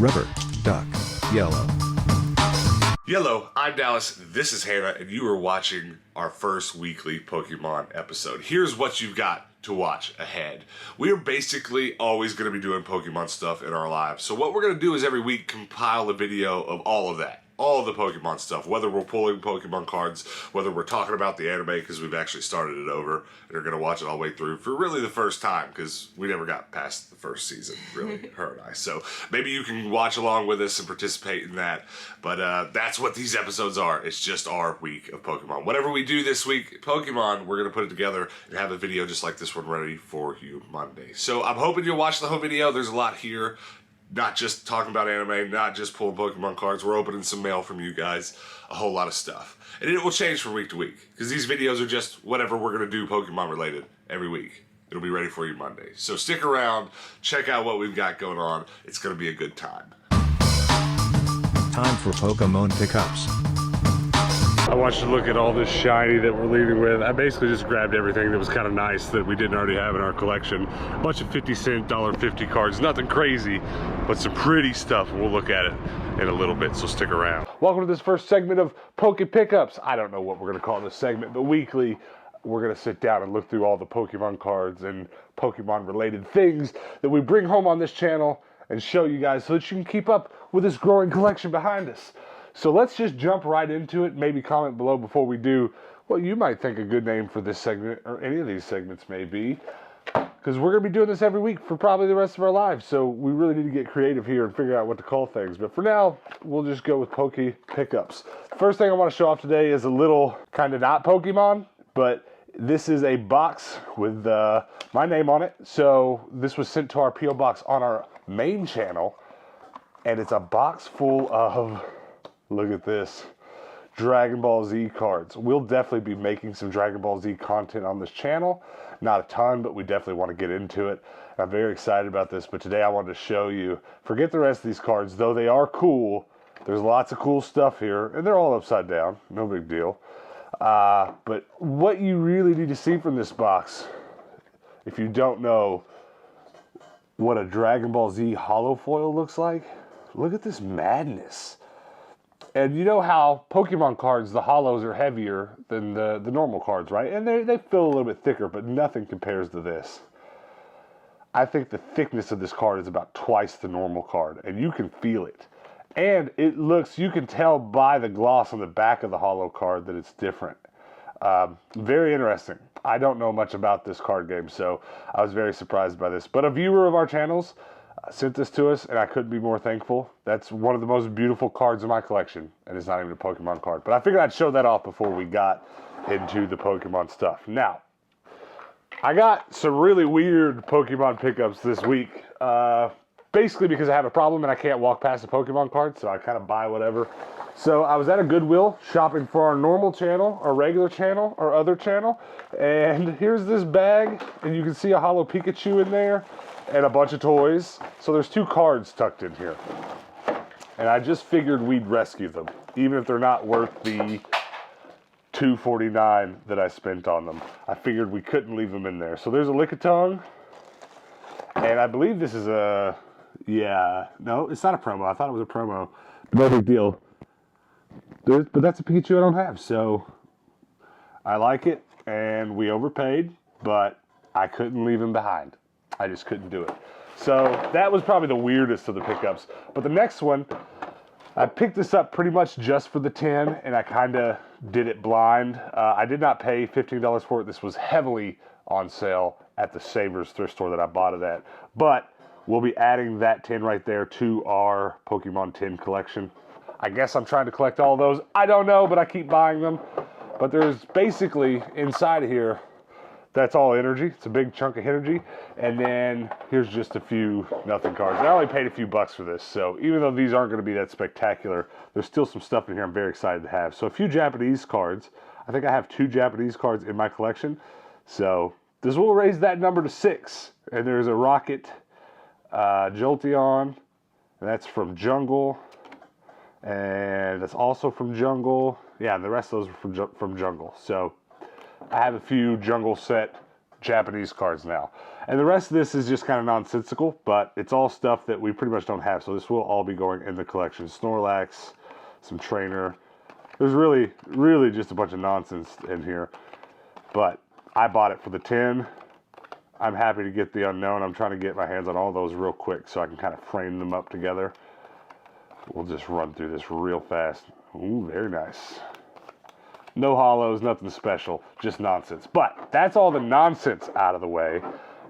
Rubber, duck, yellow. Yellow, I'm Dallas, this is Hannah, and you are watching our first weekly Pokemon episode. Here's what you've got to watch ahead. We are basically always going to be doing Pokemon stuff in our lives. So what we're going to do is every week compile a video of all of that. All the Pokemon stuff, whether we're pulling Pokemon cards, whether we're talking about the anime because we've actually started it over and are going to watch it all the way through for really the first time because we never got past the first season, really, her and I. So maybe you can watch along with us and participate in that. But that's what these episodes are. It's just our week of Pokemon. Whatever we do this week, Pokemon, we're going to put it together and have a video just like this one ready for you Monday. So I'm hoping you'll watch the whole video. There's a lot here. Not just talking about anime, not just pulling Pokemon cards. We're opening some mail from you guys. A whole lot of stuff. And it will change from week to week. Because these videos are just whatever we're going to do Pokemon related every week. It'll be ready for you Monday. So stick around. Check out what we've got going on. It's going to be a good time. Time for Pokemon pickups. I want you to look at all this shiny that we're leaving with. I basically just grabbed everything that was kind of nice that we didn't already have in our collection. A bunch of 50-cent, $1.50 cards, nothing crazy, but some pretty stuff. We'll look at it in a little bit, so stick around. Welcome to this first segment of Poke Pickups. I don't know what we're gonna call this segment, but weekly, we're gonna sit down and look through all the Pokemon cards and Pokemon related things that we bring home on this channel and show you guys so that you can keep up with this growing collection behind us. So let's just jump right into it. Maybe comment below before we do what you might think a good name for this segment or any of these segments may be. Because we're going to be doing this every week for probably the rest of our lives. So we really need to get creative here and figure out what to call things. But for now, we'll just go with Poke Pickups. First thing I want to show off today is a little kind of not Pokemon, but this is a box with my name on it. So this was sent to our PO box on our main channel. And it's a box full of... look at this, Dragon Ball Z cards. We'll definitely be making some Dragon Ball Z content on this channel. Not a ton, but we definitely want to get into it. I'm very excited about this, but today I wanted to show you, forget the rest of these cards, though they are cool. There's lots of cool stuff here, and they're all upside down, no big deal. But what you really need to see from this box, if you don't know what a Dragon Ball Z holo foil looks like, look at this madness. And you know how Pokemon cards, the holos are heavier than the normal cards, right? And they feel a little bit thicker, but nothing compares to this. I think the thickness of this card is about twice the normal card, and you can feel it. And it looks, you can tell by the gloss on the back of the holo card that it's different. Very interesting. I don't know much about this card game, so I was very surprised by this. But a viewer of our channels sent this to us, and I couldn't be more thankful. That's one of the most beautiful cards in my collection, and it's not even a Pokemon card. But I figured I'd show that off before we got into the Pokemon stuff. Now, I got some really weird Pokemon pickups this week. Basically because I have a problem and I can't walk past a Pokemon card, so I kind of buy whatever. So I was at a Goodwill shopping for our normal channel, our regular channel, our other channel, and here's this bag, and you can see a holo Pikachu in there, and a bunch of toys. So there's 2 cards tucked in here. And I just figured we'd rescue them, even if they're not worth the $2.49 that I spent on them. I figured we couldn't leave them in there. So there's a Lickitung, and I believe this is a, yeah, no, it's not a promo. I thought it was a promo. No big deal. But that's a Pikachu I don't have, so I like it, and we overpaid, but I couldn't leave him behind. I just couldn't do it. So that was probably the weirdest of the pickups. But the next one, I picked this up pretty much just for the 10, and I kind of did it blind. I did not pay $15 for it. This was heavily on sale at the Savers thrift store that I bought it at. But we'll be adding that 10 right there to our Pokemon 10 collection. I guess I'm trying to collect all those. I don't know, but I keep buying them. But there's basically inside of here, that's all energy. It's a big chunk of energy. And then here's just a few nothing cards. I only paid a few bucks for this. So even though these aren't going to be that spectacular, there's still some stuff in here I'm very excited to have. So a few Japanese cards. I think I have 2 Japanese cards in my collection. So this will raise that number to 6. And there's a Rocket Jolteon. And that's from Jungle. And that's also from Jungle. Yeah, the rest of those are from Jungle. So I have a few Jungle set Japanese cards now. And the rest of this is just kind of nonsensical, but it's all stuff that we pretty much don't have. So this will all be going in the collection. Snorlax, some trainer. There's really just a bunch of nonsense in here. But I bought it for the 10. I'm happy to get the unknown. I'm trying to get my hands on all those real quick so I can kind of frame them up together. We'll just run through this real fast. Ooh, very nice. No hollows, nothing special, just nonsense. But that's all the nonsense out of the way.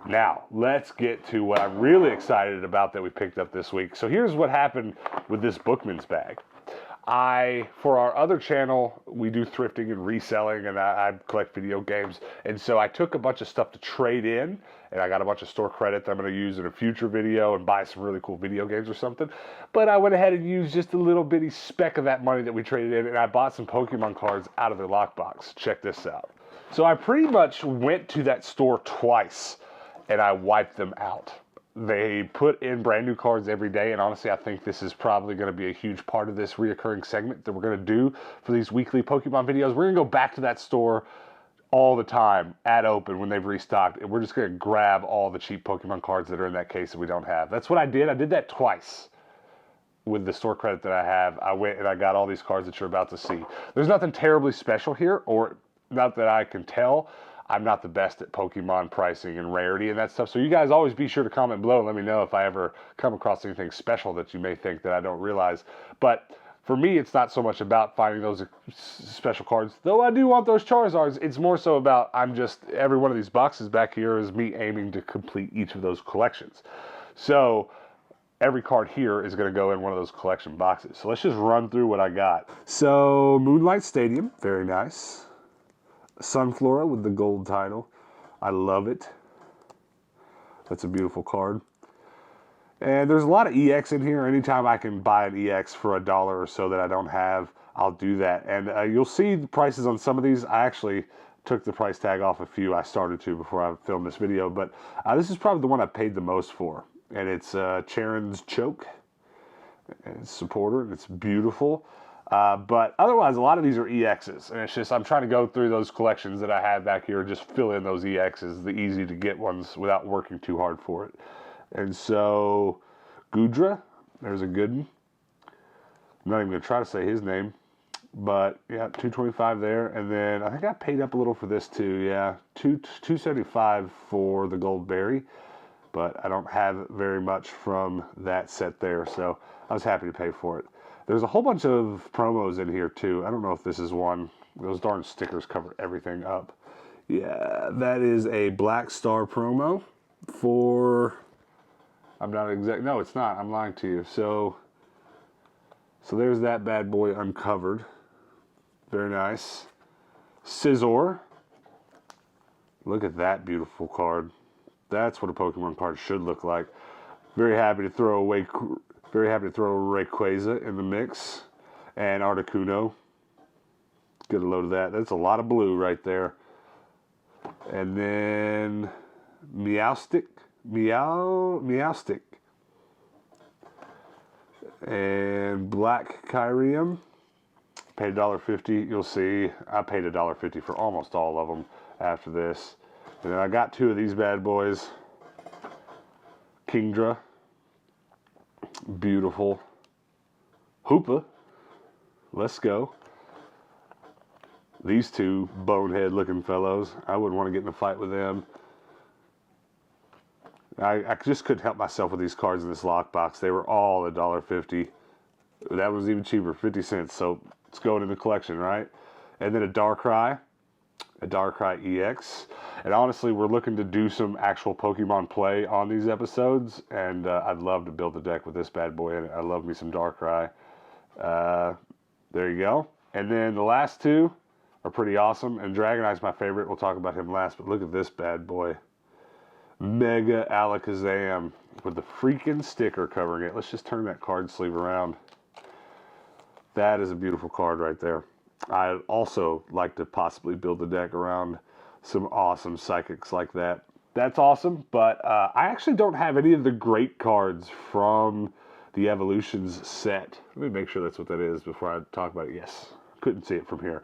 Now, let's get to what I'm really excited about that we picked up this week. So here's what happened with this Bookman's bag. For our other channel, we do thrifting and reselling, and I collect video games. And so I took a bunch of stuff to trade in, and I got a bunch of store credit that I'm going to use in a future video and buy some really cool video games or something. But I went ahead and used just a little bitty speck of that money that we traded in, and I bought some Pokemon cards out of their lockbox. Check this out. So I pretty much went to that store twice, and I wiped them out. They put in brand new cards every day, and honestly, I think this is probably going to be a huge part of this reoccurring segment that we're going to do for these weekly Pokemon videos. We're going to go back to that store all the time at open when they've restocked, and we're just going to grab all the cheap Pokemon cards that are in that case that we don't have. That's what I did. I did that twice with the store credit that I have. I went and I got all these cards that you're about to see. There's nothing terribly special here, or not that I can tell. I'm not the best at Pokemon pricing and rarity and that stuff. So you guys always be sure to comment below and let me know if I ever come across anything special that you may think that I don't realize. But for me, it's not so much about finding those special cards, though I do want those Charizards. It's more so about every one of these boxes back here is me aiming to complete each of those collections. So every card here is going to go in one of those collection boxes. So let's just run through what I got. So Moonlight Stadium, very nice. Sunflora with the gold title. I love it. That's a beautiful card. And there's a lot of EX in here. Anytime I can buy an EX for $1 or so that I don't have, I'll do that. And you'll see the prices on some of these. I actually took the price tag off a few. I started to before I filmed this video. But this is probably the one I paid the most for. And it's Charon's Choke. And it's supporter. And it's beautiful. But otherwise, a lot of these are EXs, and it's just, I'm trying to go through those collections that I have back here, just fill in those EXs, the easy to get ones without working too hard for it. And so, Gudra, there's a good one. I'm not even going to try to say his name, but yeah, $225 there. And then I think I paid up a little for this too. Yeah, $275 for the Gold Berry, but I don't have very much from that set there, so I was happy to pay for it. There's a whole bunch of promos in here too. I don't know if this is one. Those darn stickers cover everything up. Yeah, that is a Black Star promo for, I'm not exact, no it's not, I'm lying to you. So there's that bad boy uncovered. Very nice. Scizor. Look at that beautiful card. That's what a Pokemon card should look like. Very happy to throw away Rayquaza in the mix, and Articuno. Get a load of that. That's a lot of blue right there. And then Meowstic, and Black Kyrium. Paid $1.50. You'll see I paid $1.50 for almost all of them after this. And then I got two of these bad boys. Kingdra. Beautiful. Hoopa. Let's go. These two bonehead looking fellows. I wouldn't want to get in a fight with them. I just couldn't help myself with these cards in this lockbox. They were all $1.50. That was even cheaper, 50 cents. So it's going in the collection, right? And then a Darkrai EX. And honestly, we're looking to do some actual Pokemon play on these episodes, and I'd love to build a deck with this bad boy in it. I love me some Darkrai. There you go. And then the last two are pretty awesome, and Dragonie's my favorite. We'll talk about him last, but look at this bad boy. Mega Alakazam with the freaking sticker covering it. Let's just turn that card sleeve around. That is a beautiful card right there. I'd also like to possibly build a deck around some awesome psychics like that. That's awesome, but I actually don't have any of the great cards from the Evolutions set. Let me make sure that's what that is before I talk about it. Yes, couldn't see it from here.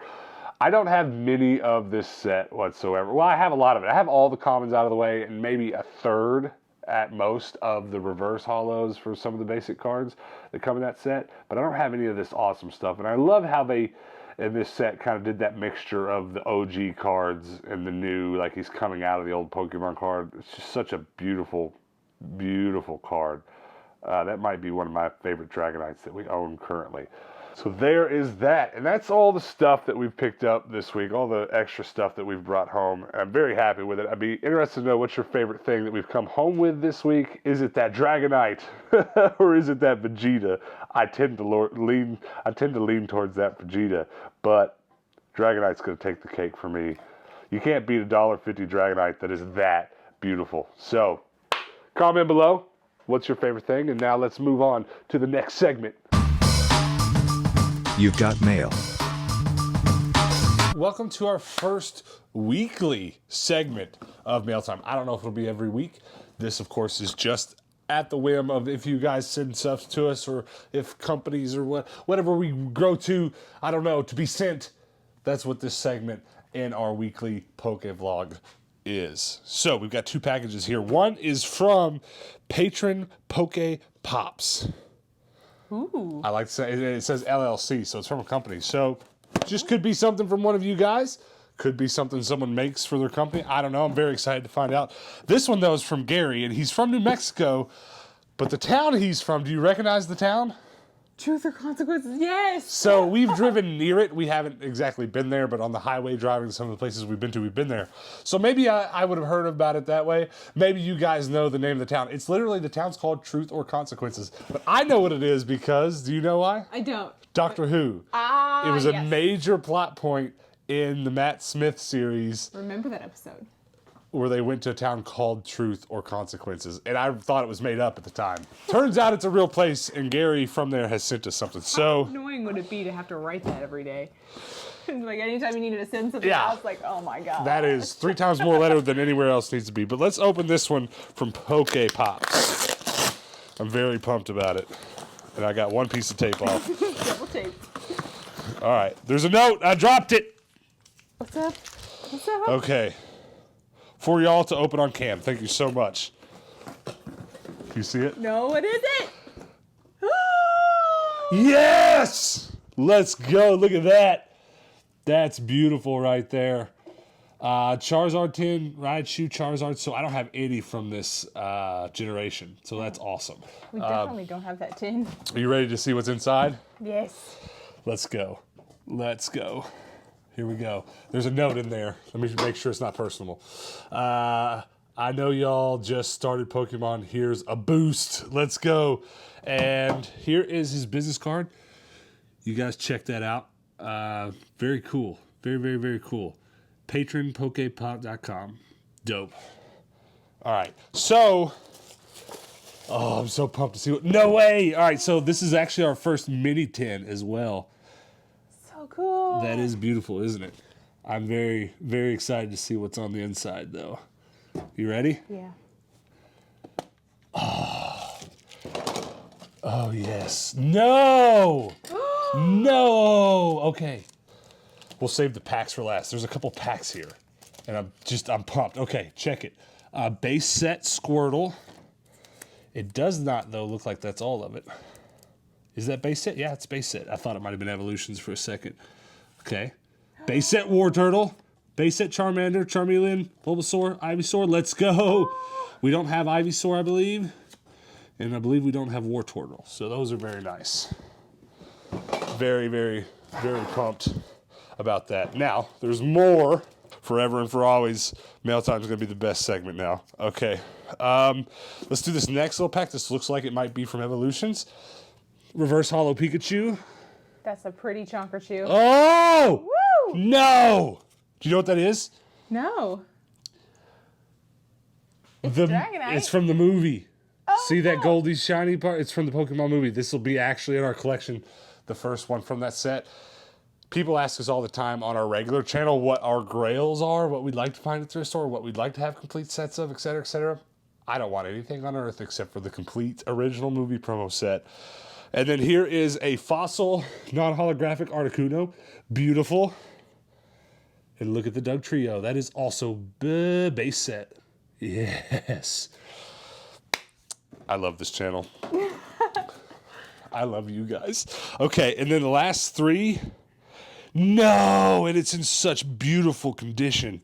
I don't have many of this set whatsoever. Well, I have a lot of it. I have all the commons out of the way and maybe a third at most of the reverse holos for some of the basic cards that come in that set. But I don't have any of this awesome stuff. And I love how they, in this set, kind of did that mixture of the OG cards and the new, like he's coming out of the old Pokemon card. It's just such a beautiful, beautiful card. That might be one of my favorite Dragonites that we own currently. So there is that. And that's all the stuff that we've picked up this week, all the extra stuff that we've brought home. I'm very happy with it. I'd be interested to know what's your favorite thing that we've come home with this week. Is it that Dragonite or is it that Vegeta? I tend to lean towards that Vegeta, but Dragonite's going to take the cake for me. You can't beat a $1.50 Dragonite that is that beautiful. So comment below. What's your favorite thing? And now let's move on to the next segment. You've got mail. Welcome to our first weekly segment of Mail Time. I don't know if it'll be every week. This, of course, is just at the whim of if you guys send stuff to us or if companies or whatever we grow to, I don't know, to be sent. That's what this segment in our weekly Poke Vlog is. So we've got 2 packages here. One is from patron Pokepops. Ooh. I like to say it says LLC, so it's from a company. So just could be something from one of you guys. Could be something someone makes for their company. I don't know. I'm very excited to find out. This one, though, is from Gary, and he's from New Mexico. But the town he's from, do you recognize the town? Truth or consequences? Yes. So we've driven near it. We haven't exactly been there, but on the highway driving some of the places we've been there. So maybe I would have heard about it that way. Maybe you guys know the name of the town. It's literally, the town's called Truth or Consequences. But I know what it is because, do you know why? I don't. Doctor Who. Ah, It was a yes. major plot point in the Matt Smith series Remember that episode. where they went to a town called Truth or Consequences. And I thought it was made up at the time. Turns out it's a real place, and Gary from there has sent us something. So How annoying would it be to have to write that every day? Like anytime you needed to send something Yeah. else, like, oh my god. that is 3 times more letter than anywhere else needs to be. But let's open this one from Pokepops. I'm very pumped about it. And I got 1 piece of tape off. Double tape. All right, there's a note. I dropped it. What's up? What's up? Okay. For y'all to open on cam. Thank you so much. You see it? No, what is it? Yes! Let's go. Look at that. That's beautiful right there. Charizard 10, Raichu, Charizard. So I don't have any from this generation. So that's awesome. We definitely don't have that tin. Are you ready to see what's inside? Yes. Let's go. Let's go. Here we go. There's a note in there. Let me make sure it's not personal. I know y'all just started Pokemon. Here's a boost. Let's go. And here is his business card. You guys check that out. Very cool. Very, very, very cool. PatronPokepop.com. Dope. All right. So, I'm so pumped to see what. No way. All right. So this is actually our first mini tin as well. So cool. That is beautiful, isn't it? I'm very, very excited to see what's on the inside, though. You ready? Yeah. Oh, yes. No! No! Okay. We'll save the packs for last. There's a couple packs here. And I'm pumped. Okay, check it. Base set Squirtle. It does not, though, look like that's all of it. Is that base set? Yeah, it's base set. I thought it might have been evolutions for a second. Okay. Base set War Turtle. Base set Charmander, Charmeleon, Bulbasaur, Ivysaur. Let's go. We don't have Ivysaur, I believe. And I believe we don't have War Turtle. So those are very nice. Very, very, very pumped about that. Now, there's more. Forever and for always, Mail Time is going to be the best segment now. Okay. Let's do this next little pack. This looks like it might be from Evolutions. Reverse Holo Pikachu. That's a pretty chonker-chew. Oh! Woo! No! Do you know what that is? No. It's Dragonite. It's from the movie. Oh, See that cool. goldy shiny part? It's from the Pokemon movie. This will be actually in our collection, the first one from that set. People ask us all the time on our regular channel what our grails are, what we'd like to find at thrift store, what we'd like to have complete sets of, etc., etc. I don't want anything on Earth except for the complete original movie promo set. And then here is a fossil, non-holographic Articuno. Beautiful. And look at the Doug Trio. That is also base set. Yes. I love this channel. I love you guys. Okay, and then the last 3. No, and it's in such beautiful condition.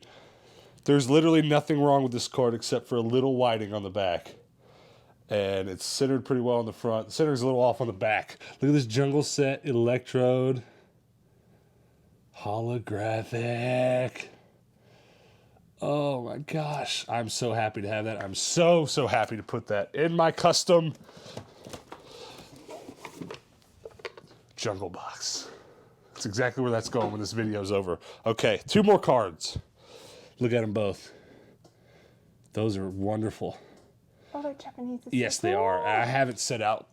There's literally nothing wrong with this card except for a little whiting on the back. And it's centered pretty well on the front. The center's a little off on the back. Look at this Jungle Set Electrode. Holographic. Oh my gosh. I'm so happy to have that. I'm so happy to put that in my custom jungle box. That's exactly where that's going when this video's over. Okay, 2 more cards. Look at them both. Those are wonderful. Oh, they're Japanese. Yes, they are. I haven't set out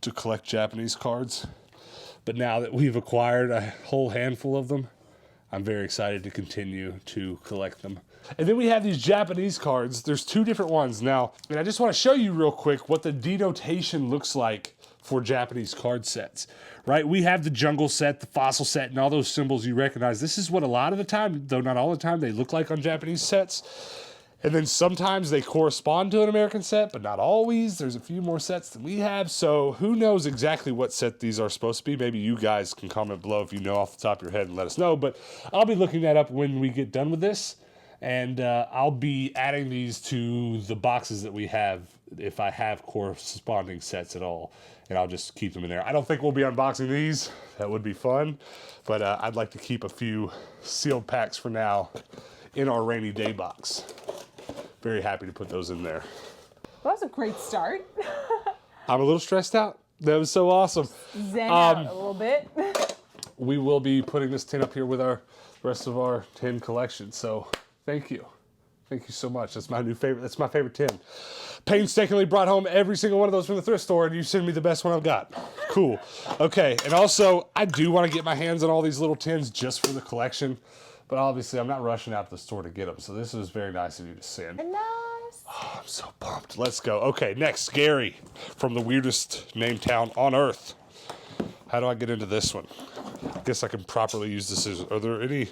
to collect Japanese cards, but now that we've acquired a whole handful of them, I'm very excited to continue to collect them. And then we have these Japanese cards. There's 2 different ones now, and I just want to show you real quick what the denotation looks like for Japanese card sets, right? We have the jungle set, the fossil set, and all those symbols you recognize. This is what a lot of the time, though not all the time, they look like on Japanese sets. And then sometimes they correspond to an American set, but not always. There's a few more sets than we have, so who knows exactly what set these are supposed to be. Maybe you guys can comment below if you know off the top of your head and let us know, but I'll be looking that up when we get done with this, and I'll be adding these to the boxes that we have if I have corresponding sets at all, and I'll just keep them in there. I don't think we'll be unboxing these. That would be fun, but I'd like to keep a few sealed packs for now in our rainy day box. Very happy to put those in there. Well, that's a great start. I'm a little stressed out. That was so awesome. Zen out a little bit. We will be putting this tin up here with our rest of our tin collection. So thank you. Thank you so much. That's my new favorite. That's my favorite tin. Painstakingly brought home every single one of those from the thrift store, and you send me the best one I've got. Cool. Okay, and also I do want to get my hands on all these little tins just for the collection. But obviously, I'm not rushing out to the store to get them, so this was very nice of you to send. Nice. Oh, I'm so pumped. Let's go. Okay, next, Gary from the weirdest named town on earth. How do I get into this one? I guess I can properly use the scissors. Are there any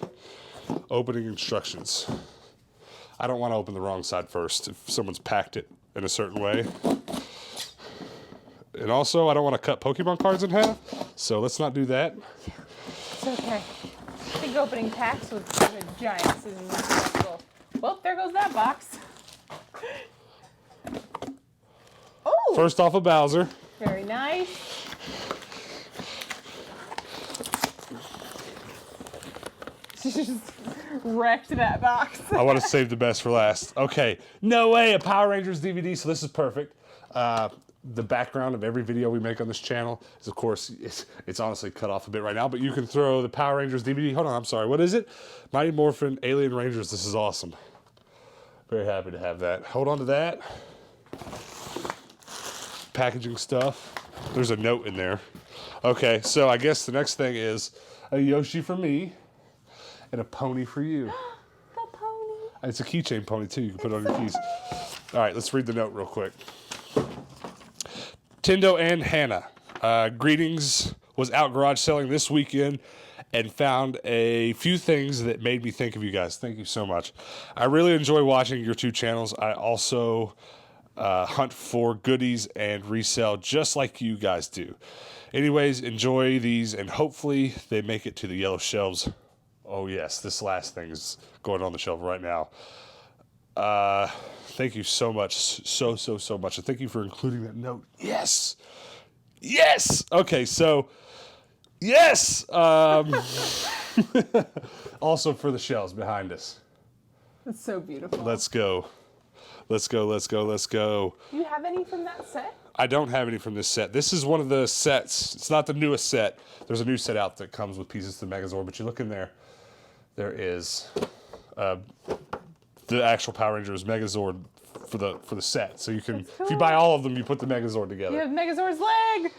opening instructions? I don't want to open the wrong side first if someone's packed it in a certain way. And also, I don't want to cut Pokemon cards in half, so let's not do that. It's okay. I think opening packs with a giant scissors is possible. Well, there goes that box. Oh! First off, a Bowser. Very nice. She just wrecked that box. I want to save the best for last. Okay, no way, a Power Rangers DVD, so this is perfect. The background of every video we make on this channel is, of course, it's honestly cut off a bit right now, but you can throw the Power Rangers DVD. Hold on, I'm sorry, what is it? Mighty Morphin Alien Rangers. This is awesome. Very happy to have that. Hold on to that. Packaging stuff. There's a note in there. Okay, so I guess the next thing is a Yoshi for me and a pony for you. The pony. It's a keychain pony, too. You can put it on your keys. All right, let's read the note real quick. Tendo and Hannah, greetings. Was out garage selling this weekend and found a few things that made me think of you guys. Thank you so much. I really enjoy watching your 2 channels. I also hunt for goodies and resell just like you guys do. Anyways, enjoy these and hopefully they make it to the yellow shelves. Oh yes, this last thing is going on the shelf right now. Thank you so much. So much. And thank you for including that note. Yes. Yes. Okay. So yes. Also for the shelves behind us. That's so beautiful. Let's go. Let's go. Let's go. Let's go. Do you have any from that set? I don't have any from this set. This is one of the sets. It's not the newest set. There's a new set out that comes with pieces to Megazord, but you look in there. There is the actual Power Rangers Megazord for the set. So you can, cool. if you buy all of them, you put the Megazord together. You have Megazord's leg.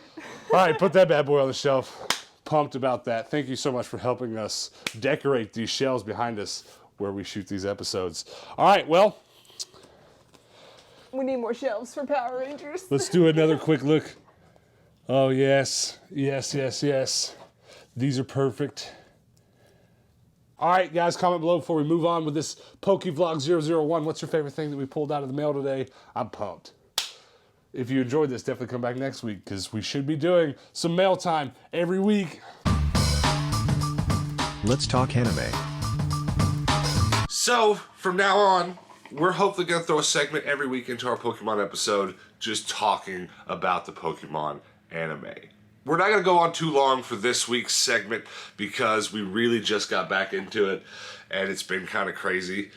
All right, put that bad boy on the shelf. Pumped about that. Thank you so much for helping us decorate these shelves behind us where we shoot these episodes. All right, well. We need more shelves for Power Rangers. Let's do another quick look. Oh, yes. Yes. These are perfect. All right, guys, comment below before we move on with this PokeVlog 001. What's your favorite thing that we pulled out of the mail today? I'm pumped. If you enjoyed this, definitely come back next week because we should be doing some mail time every week. Let's talk anime. So, from now on, we're hopefully going to throw a segment every week into our Pokemon episode just talking about the Pokemon anime. We're not going to go on too long for this week's segment because we really just got back into it and it's been kind of crazy.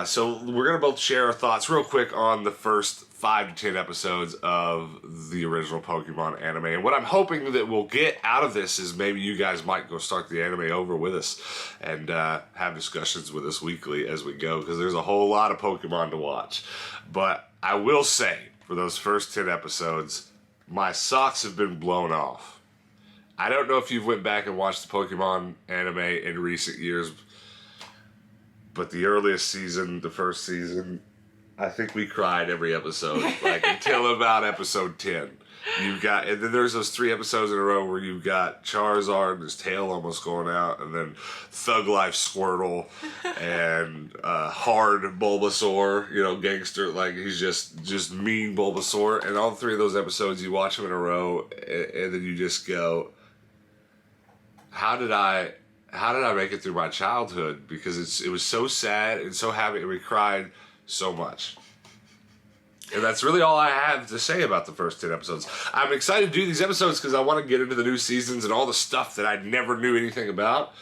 So we're going to both share our thoughts real quick on the first 5 to 10 episodes of the original Pokemon anime. And what I'm hoping that we'll get out of this is maybe you guys might go start the anime over with us and have discussions with us weekly as we go, because there's a whole lot of Pokemon to watch. But I will say, for those first 10 episodes, my socks have been blown off. I don't know if you've went back and watched the Pokemon anime in recent years, but the earliest season, the first season, I think we cried every episode, like until about episode 10. You've got, and then there's those 3 episodes in a row where you've got Charizard and his tail almost going out, and then Thug Life Squirtle, and hard Bulbasaur, you know, gangster, like he's just mean Bulbasaur, and all 3 of those episodes you watch them in a row, and then you just go, how did I make it through my childhood? Because it was so sad and so happy, and we cried so much. And that's really all I have to say about the first 10 episodes. I'm excited to do these episodes because I want to get into the new seasons and all the stuff that I never knew anything about.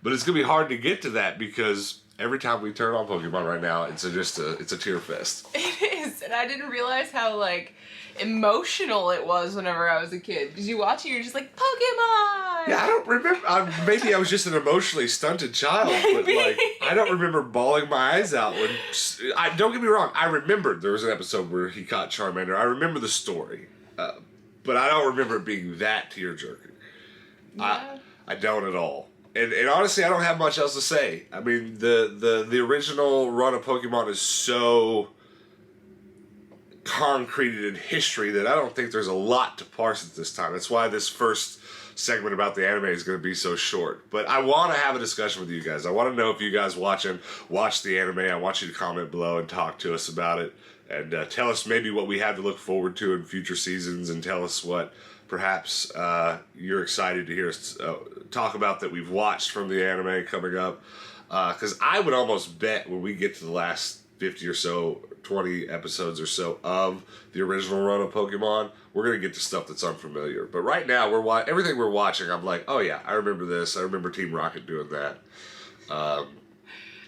But it's going to be hard to get to that because every time we turn on Pokemon right now, it's a tear fest. It is, and I didn't realize how, like, emotional it was whenever I was a kid. Because you watch it, you're just like, Pokemon! Yeah, I don't remember. Maybe I was just an emotionally stunted child, but like I don't remember bawling my eyes out when. Don't get me wrong. I remembered there was an episode where he caught Charmander. I remember the story, but I don't remember it being that tearjerking. Yeah. I don't at all. And honestly, I don't have much else to say. I mean, the original run of Pokemon is so concreted in history that I don't think there's a lot to parse at this time. That's why this first segment about the anime is going to be so short. But I want to have a discussion with you guys. I want to know if you guys watch the anime. I want you to comment below and talk to us about it. And tell us maybe what we have to look forward to in future seasons, and tell us what perhaps you're excited to hear us talk about that we've watched from the anime coming up. Because I would almost bet when we get to the last 50 or so, 20 episodes or so of the original run of Pokemon, we're going to get to stuff that's unfamiliar. But right now, everything we're watching, I'm like, oh yeah, I remember this. I remember Team Rocket doing that.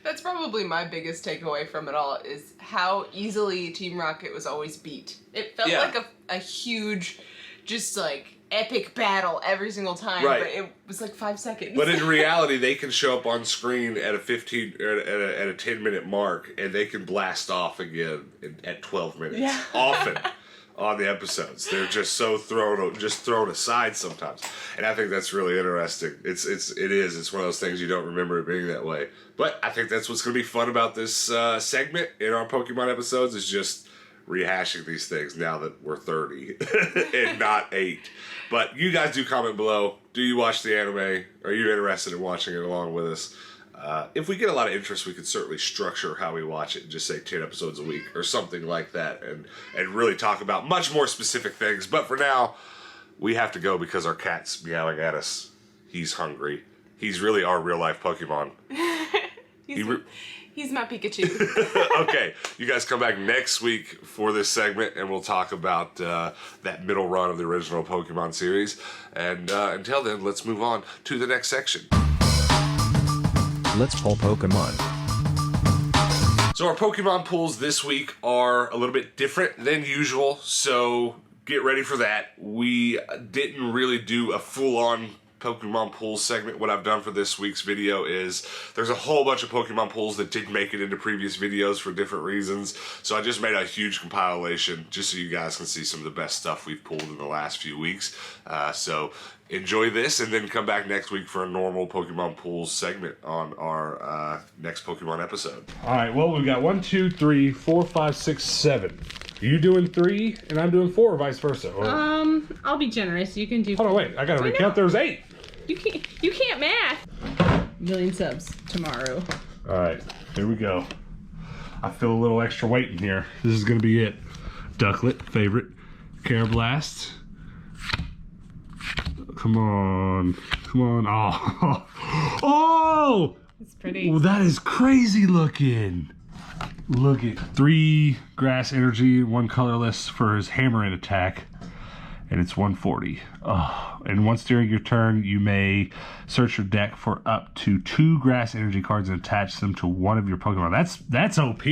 That's probably my biggest takeaway from it all, is how easily Team Rocket was always beat. It felt like a huge, just like, epic battle every single time, right. But it was like 5 seconds. But in reality, they can show up on screen at a 10-minute mark, and they can blast off again at 12 minutes. Yeah. Often on the episodes, they're just so thrown aside sometimes, and I think that's really interesting. It's one of those things you don't remember it being that way. But I think that's what's going to be fun about this segment in our Pokemon episodes, is just rehashing these things now that we're 30 and not 8. But you guys do comment below. Do you watch the anime? Are you interested in watching it along with us? If we get a lot of interest, we could certainly structure how we watch it and just say 10 episodes a week or something like that, and really talk about much more specific things. But for now, we have to go because our cat's meowing at us. He's hungry. He's really our real-life Pokemon. He's my Pikachu. Okay, you guys come back next week for this segment, and we'll talk about that middle run of the original Pokemon series. And until then, let's move on to the next section. Let's pull Pokemon. So our Pokemon pulls this week are a little bit different than usual, so get ready for that. We didn't really do a full-on Pokemon pulls segment. What I've done for this week's video is there's a whole bunch of Pokemon pulls that didn't make it into previous videos for different reasons, so I just made a huge compilation just so you guys can see some of the best stuff we've pulled in the last few weeks. So enjoy this, and then come back next week for a normal Pokemon pulls segment on our next Pokemon episode. All right, well, we've got 1, 2, 3, 4, 5, 6, 7. Are you doing 3 and I'm doing 4, or vice versa? Or... I'll be generous. You can do. Hold on, wait. I gotta recount. There's 8. You can't math. million subs tomorrow. All right, here we go. I feel a little extra weight in here. This is gonna be it. Ducklet, favorite. Carablast. Come on. Come on. Oh. Oh! It's pretty. Well, that is crazy looking. Look at 3 grass energy, 1 colorless for his hammer and attack. And it's 140. Oh, and once during your turn, you may search your deck for up to 2 grass energy cards and attach them to one of your Pokemon. That's OP.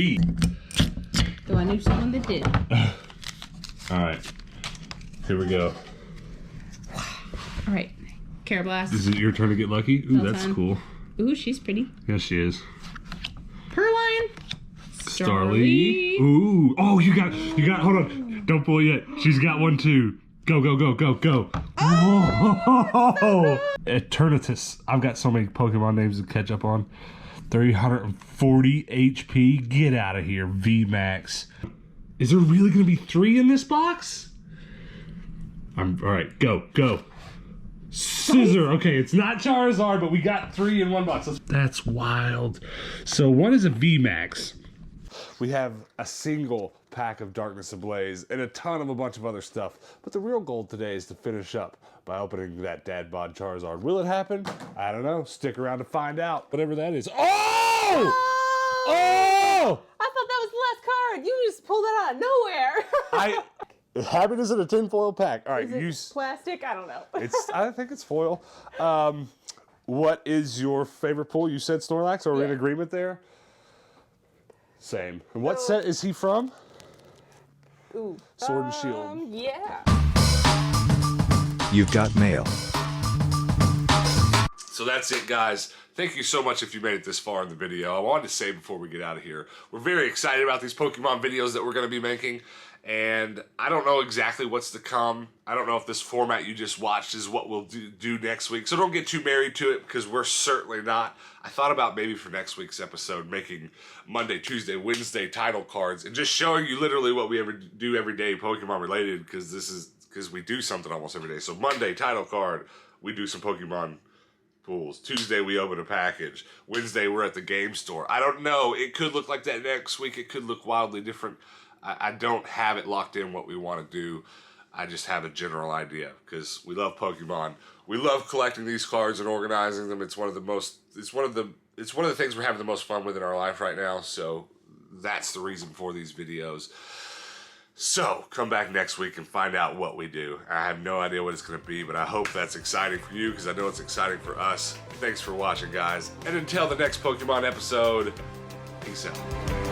Do I know someone that did? All right, here we go. All right, Carablast. Is it your turn to get lucky? Ooh, that's Time. cool. Ooh, she's pretty. Yes, she is. Perline. Starly. Ooh. Oh, you got. Hold on. Don't pull yet. She's got one too. Go, go, go, go, go. Oh! Eternatus. I've got so many Pokemon names to catch up on. 340 HP. Get out of here, VMAX. Is there really going to be 3 in this box? All right, go, go. Scissor. Okay, it's not Charizard, but we got 3 in one box. That's wild. So one is a VMAX. We have a single pack of Darkness Ablaze and a ton of a bunch of other stuff. But the real goal today is to finish up by opening that Dad Bod Charizard. Will it happen? I don't know. Stick around to find out. Whatever that is. Oh! Oh! I thought that was the last card. You just pulled it out of nowhere. Happiness in a tinfoil pack. All right, Is it use plastic? I don't know. I think it's foil. What is your favorite pull? You said Snorlax. Are we in agreement there? Same. And what set is he from? Ooh. Sword and Shield. Yeah. You've got mail. So that's it, guys. Thank you so much if you made it this far in the video. I wanted to say before we get out of here, we're very excited about these Pokemon videos that we're going to be making. And I don't know exactly what's to come. I don't know if this format you just watched is what we'll do next week. So don't get too married to it because we're certainly not. I thought about maybe for next week's episode making Monday, Tuesday, Wednesday title cards and just showing you literally what we ever do every day Pokemon related because we do something almost every day. So Monday, title card, we do some Pokemon pools. Tuesday, we open a package. Wednesday, we're at the game store. I don't know. It could look like that next week. It could look wildly different. I don't have it locked in what we want to do. I just have a general idea because we love Pokemon. We love collecting these cards and organizing them. It's one of the things we're having the most fun with in our life right now. So that's the reason for these videos. So come back next week and find out what we do. I have no idea what it's going to be, but I hope that's exciting for you because I know it's exciting for us. Thanks for watching, guys. And until the next Pokemon episode, peace out.